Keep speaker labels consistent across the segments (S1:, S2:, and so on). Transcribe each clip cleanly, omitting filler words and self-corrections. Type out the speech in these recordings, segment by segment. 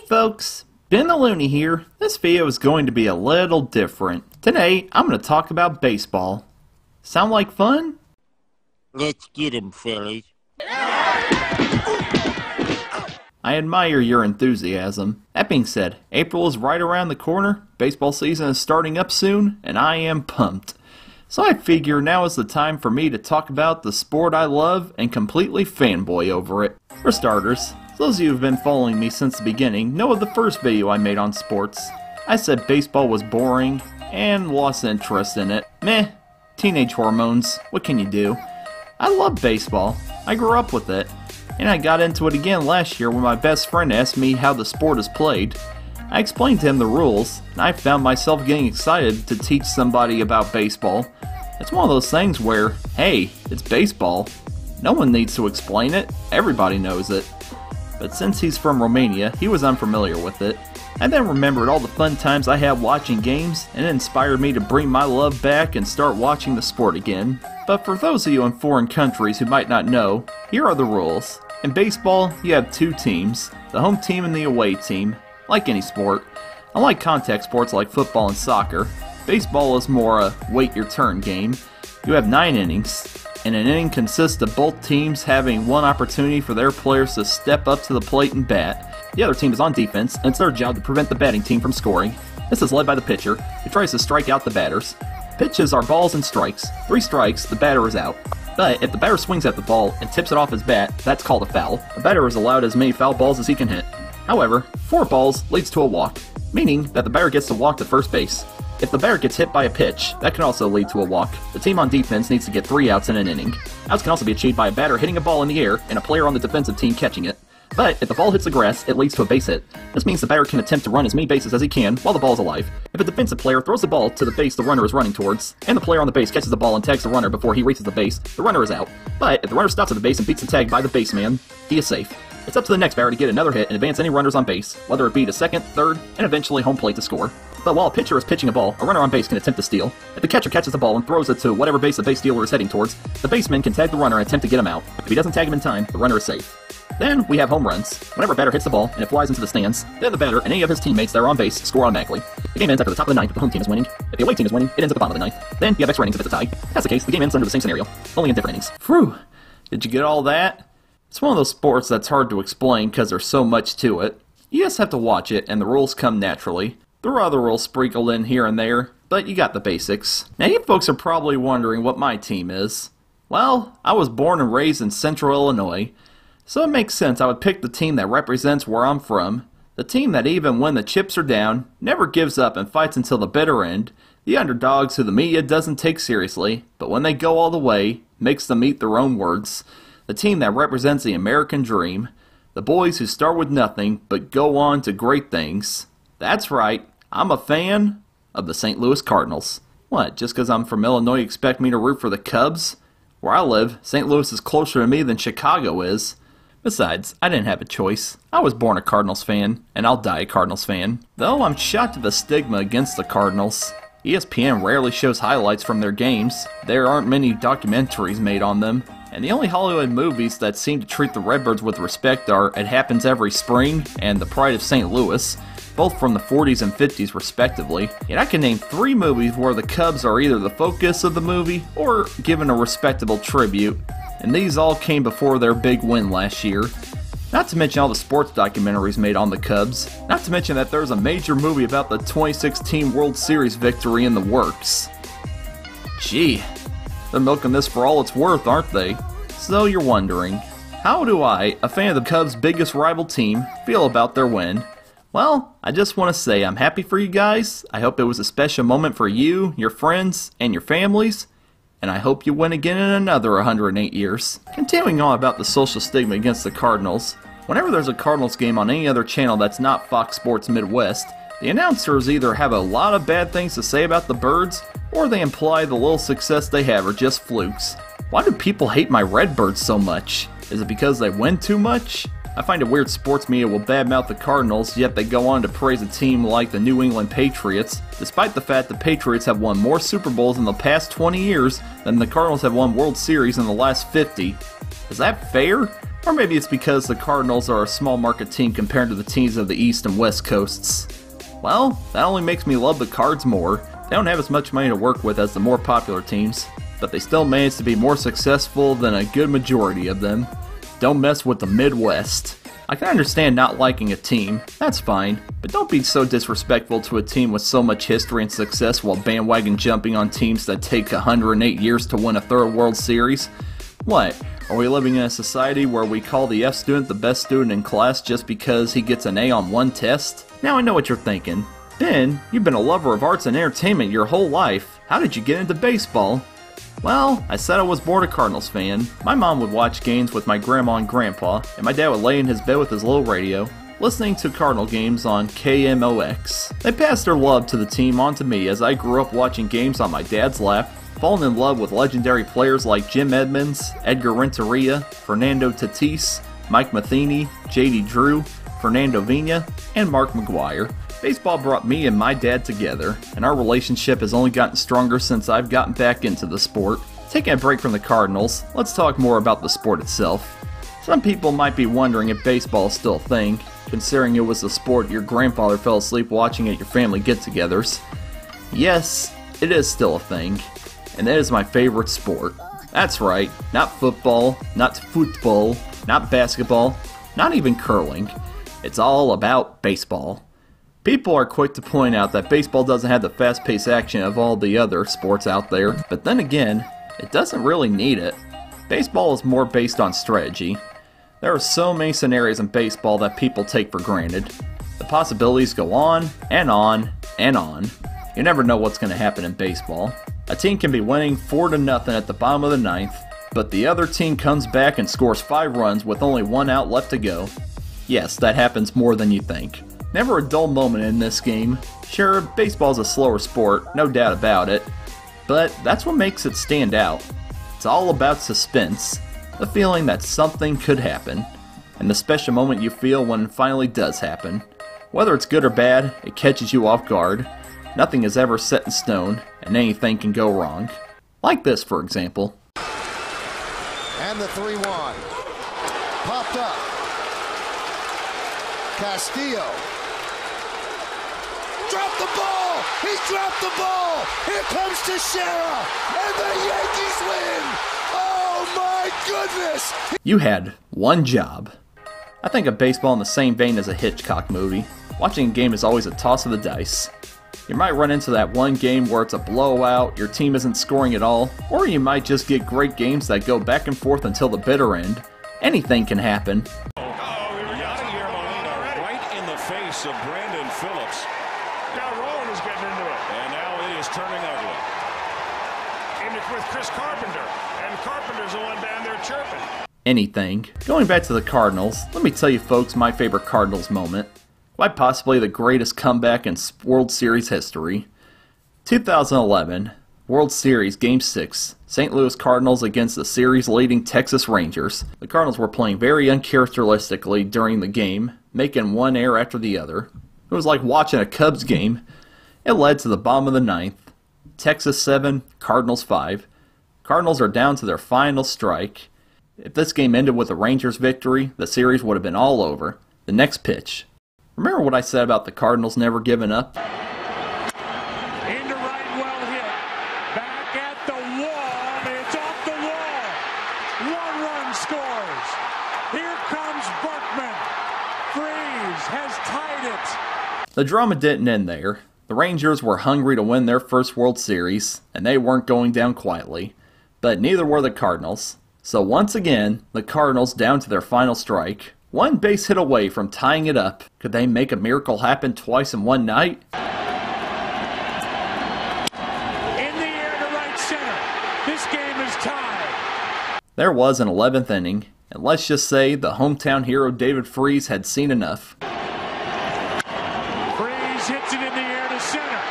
S1: folks, BENTHELOONEY here. This video is going to be a little different. Today, I'm going to talk about baseball. Sound like fun?
S2: Let's get him, fellas.
S1: I admire your enthusiasm. That being said, April is right around the corner, baseball season is starting up soon, and I am pumped. So I figure now is the time for me to talk about the sport I love and completely fanboy over it. For starters, those of you who have been following me since the beginning know of the first video I made on sports. I said baseball was boring and lost interest in it. Meh, teenage hormones, what can you do? I love baseball, I grew up with it, and I got into it again last year when my best friend asked me how the sport is played. I explained to him the rules, and I found myself getting excited to teach somebody about baseball. It's one of those things where, hey, it's baseball. No one needs to explain it, everybody knows it. But since he's from Romania, he was unfamiliar with it. I then remembered all the fun times I had watching games, and it inspired me to bring my love back and start watching the sport again. But for those of you in foreign countries who might not know, here are the rules. In baseball, you have two teams, the home team and the away team. Like any sport, unlike contact sports like football and soccer, baseball is more a wait your turn game. You have 9 innings, and an inning consists of both teams having one opportunity for their players to step up to the plate and bat. The other team is on defense, and it's their job to prevent the batting team from scoring. This is led by the pitcher, who tries to strike out the batters. Pitches are balls and strikes. 3 strikes, the batter is out. But if the batter swings at the ball and tips it off his bat, that's called a foul. The batter is allowed as many foul balls as he can hit. However, 4 balls leads to a walk, meaning that the batter gets to walk to first base. If the batter gets hit by a pitch, that can also lead to a walk. The team on defense needs to get 3 outs in an inning. Outs can also be achieved by a batter hitting a ball in the air and a player on the defensive team catching it. But if the ball hits the grass, it leads to a base hit. This means the batter can attempt to run as many bases as he can while the ball is alive. If a defensive player throws the ball to the base the runner is running towards, and the player on the base catches the ball and tags the runner before he reaches the base, the runner is out. But if the runner stops at the base and beats the tag by the baseman, he is safe. It's up to the next batter to get another hit and advance any runners on base, whether it be to second, third, and eventually home plate to score. But while a pitcher is pitching a ball, a runner on base can attempt to steal. If the catcher catches the ball and throws it to whatever base the base stealer is heading towards, the baseman can tag the runner and attempt to get him out. If he doesn't tag him in time, the runner is safe. Then we have home runs. Whenever a batter hits the ball and it flies into the stands, then the batter and any of his teammates that are on base score automatically. The game ends after the top of the ninth if the home team is winning. If the away team is winning, it ends at the bottom of the ninth. Then you have extra innings if it's a tie. If that's the case, the game ends under the same scenario, only in different innings. Phew! Did you get all that? It's one of those sports that's hard to explain because there's so much to it. You just have to watch it and the rules come naturally. There are other rules sprinkled in here and there, but you got the basics. Now you folks are probably wondering what my team is. Well, I was born and raised in Central Illinois, so it makes sense I would pick the team that represents where I'm from. The team that even when the chips are down, never gives up and fights until the bitter end. The underdogs who the media doesn't take seriously, but when they go all the way, makes them eat their own words. The team that represents the American dream. The boys who start with nothing, but go on to great things. That's right, I'm a fan of the St. Louis Cardinals. What, just because I'm from Illinois you expect me to root for the Cubs? Where I live, St. Louis is closer to me than Chicago is. Besides, I didn't have a choice. I was born a Cardinals fan, and I'll die a Cardinals fan. Though I'm shocked at the stigma against the Cardinals. ESPN rarely shows highlights from their games. There aren't many documentaries made on them. And the only Hollywood movies that seem to treat the Redbirds with respect are It Happens Every Spring and The Pride of St. Louis, both from the 40s and 50s respectively. Yet I can name 3 movies where the Cubs are either the focus of the movie or given a respectable tribute, and these all came before their big win last year. Not to mention all the sports documentaries made on the Cubs, not to mention that there's a major movie about the 2016 World Series victory in the works. Gee, they're milking this for all it's worth, aren't they? So you're wondering, how do I, a fan of the Cubs' biggest rival team, feel about their win? Well, I just want to say I'm happy for you guys. I hope it was a special moment for you, your friends, and your families. And I hope you win again in another 108 years. Continuing on about the social stigma against the Cardinals, whenever there's a Cardinals game on any other channel that's not Fox Sports Midwest, the announcers either have a lot of bad things to say about the Birds, or they imply the little success they have are just flukes. Why do people hate my Redbirds so much? Is it because they win too much? I find it weird sports media will badmouth the Cardinals, yet they go on to praise a team like the New England Patriots, despite the fact the Patriots have won more Super Bowls in the past 20 years than the Cardinals have won World Series in the last 50. Is that fair? Or maybe it's because the Cardinals are a small market team compared to the teams of the East and West Coasts. Well, that only makes me love the Cards more. They don't have as much money to work with as the more popular teams, but they still manage to be more successful than a good majority of them. Don't mess with the Midwest. I can understand not liking a team, that's fine, but don't be so disrespectful to a team with so much history and success while bandwagon jumping on teams that take 108 years to win a third World Series. What? Are we living in a society where we call the F student the best student in class just because he gets an A on one test? Now I know what you're thinking. Ben, you've been a lover of arts and entertainment your whole life. How did you get into baseball? Well, I said I was born a Cardinals fan. My mom would watch games with my grandma and grandpa, and my dad would lay in his bed with his little radio, listening to Cardinal games on KMOX. They passed their love to the team on to me as I grew up watching games on my dad's lap, falling in love with legendary players like Jim Edmonds, Edgar Renteria, Fernando Tatis, Mike Matheny, J.D. Drew, Fernando Vina, and Mark McGwire. Baseball brought me and my dad together, and our relationship has only gotten stronger since I've gotten back into the sport. Taking a break from the Cardinals, let's talk more about the sport itself. Some people might be wondering if baseball is still a thing, considering it was the sport your grandfather fell asleep watching at your family get-togethers. Yes, it is still a thing, and it is my favorite sport. That's right, not football, not football, not basketball, not even curling. It's all about baseball. People are quick to point out that baseball doesn't have the fast-paced action of all the other sports out there, but then again, it doesn't really need it. Baseball is more based on strategy. There are so many scenarios in baseball that people take for granted. The possibilities go on and on and on. You never know what's going to happen in baseball. A team can be winning 4-0 at the bottom of the ninth, but the other team comes back and scores 5 runs with only 1 out left to go. Yes, that happens more than you think. Never a dull moment in this game. Sure, baseball's a slower sport, no doubt about it, but that's what makes it stand out. It's all about suspense, the feeling that something could happen, and the special moment you feel when it finally does happen. Whether it's good or bad, it catches you off guard. Nothing is ever set in stone, and anything can go wrong. Like this, for example.
S3: And the 3-1. Popped up. Castillo. Dropped the ball! He dropped the ball! Here comes Teixeira! And the Yankees win! Oh my goodness!
S1: You had one job. I think of baseball in the same vein as a Hitchcock movie. Watching a game is always a toss of the dice. You might run into that one game where it's a blowout, your team isn't scoring at all, or you might just get great games that go back and forth until the bitter end. Anything can happen.
S4: Of Brandon Phillips. Now Rowan is getting into it. And now it is turning ugly. In it with Chris Carpenter. And Carpenter's the one down there chirping.
S1: Anything. Going back to the Cardinals, let me tell you folks my favorite Cardinals moment. Quite possibly the greatest comeback in World Series history. 2011, World Series Game 6, St. Louis Cardinals against the series-leading Texas Rangers. The Cardinals were playing very uncharacteristically during the game, making one error after the other. It was like watching a Cubs game. It led to the bottom of the ninth. Texas 7, Cardinals 5. Cardinals are down to their final strike. If this game ended with a Rangers victory, the series would have been all over. The next pitch. Remember what I said about the Cardinals never giving up?
S4: Into right, well hit. Back at the wall. It's off the wall. 1 run scores. Here comes Berkman. Freeze has tied it.
S1: The drama didn't end there. The Rangers were hungry to win their first World Series, and they weren't going down quietly. But neither were the Cardinals. So once again, the Cardinals down to their final strike. 1 base hit away from tying it up. Could they make a miracle happen twice in one night?
S4: In the air to right center. This game is tied.
S1: There was an 11th inning, and let's just say the hometown hero David Freese had seen enough.
S4: Freeze hits it in the air to center.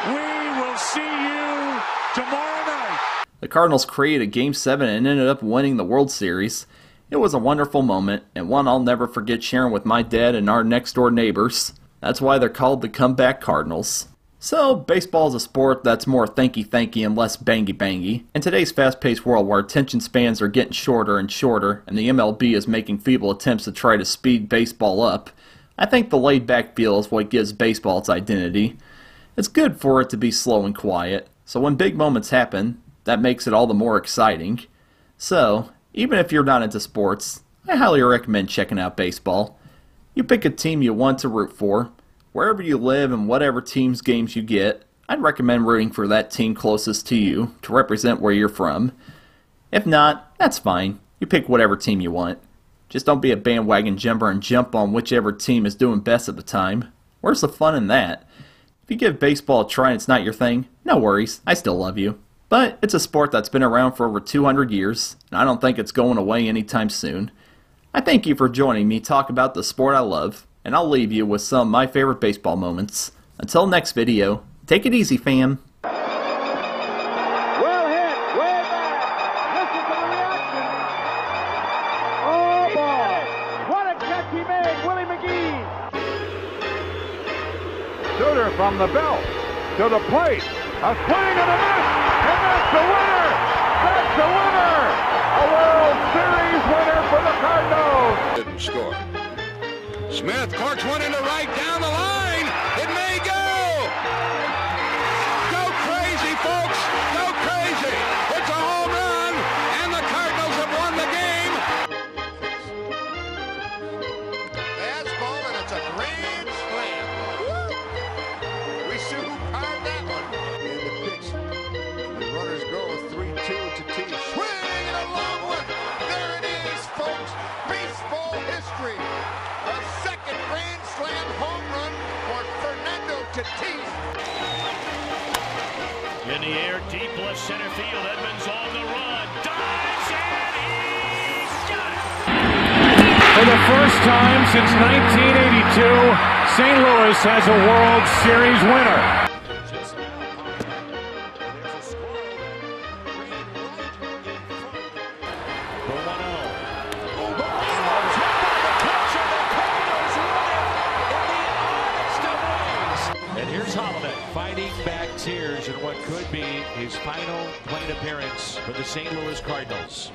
S4: We will see you tomorrow night.
S1: The Cardinals created Game 7 and ended up winning the World Series. It was a wonderful moment, and one I'll never forget sharing with my dad and our next-door neighbors. That's why they're called the Comeback Cardinals. So, baseball is a sport that's more thanky and less bangy. In today's fast-paced world where attention spans are getting shorter and shorter, and the MLB is making feeble attempts to try to speed baseball up, I think the laid-back feel is what gives baseball its identity. It's good for it to be slow and quiet, so when big moments happen, that makes it all the more exciting. So, even if you're not into sports, I highly recommend checking out baseball. You pick a team you want to root for. Wherever you live and whatever team's games you get, I'd recommend rooting for that team closest to you to represent where you're from. If not, that's fine. You pick whatever team you want. Just don't be a bandwagon jumper and jump on whichever team is doing best at the time. Where's the fun in that? If you give baseball a try and it's not your thing, no worries, I still love you. But it's a sport that's been around for over 200 years, and I don't think it's going away anytime soon. I thank you for joining me talk about the sport I love, and I'll leave you with some of my favorite baseball moments. Until next video, take it easy, fam.
S4: Well hit, way back. Listen to the reaction. Oh boy, what a catch he made, Willie McGee. Shooter from the belt to the plate. A swing and a miss, and that's the winner. That's the winner. A World Series winner for the Cardinals.
S3: Didn't score. Smith corks one into right down the line. It may go. Go crazy, folks. Go crazy. It's a home run, and the Cardinals have won the game. Fastball, and it's a grand slam. Woo! We see who carved that one. And the pitch. The runners go 3-2 to T. Swing and a long one. There it is, folks. Baseball history. A second grand slam home run for Fernando Tatis.
S5: In the air, deep left center field. Edmonds on the run. Dives, and he's got it!
S4: For the first time since 1982, St. Louis has a World Series winner.
S5: And here's Holiday fighting back tears in what could be his final plate appearance for the St. Louis Cardinals.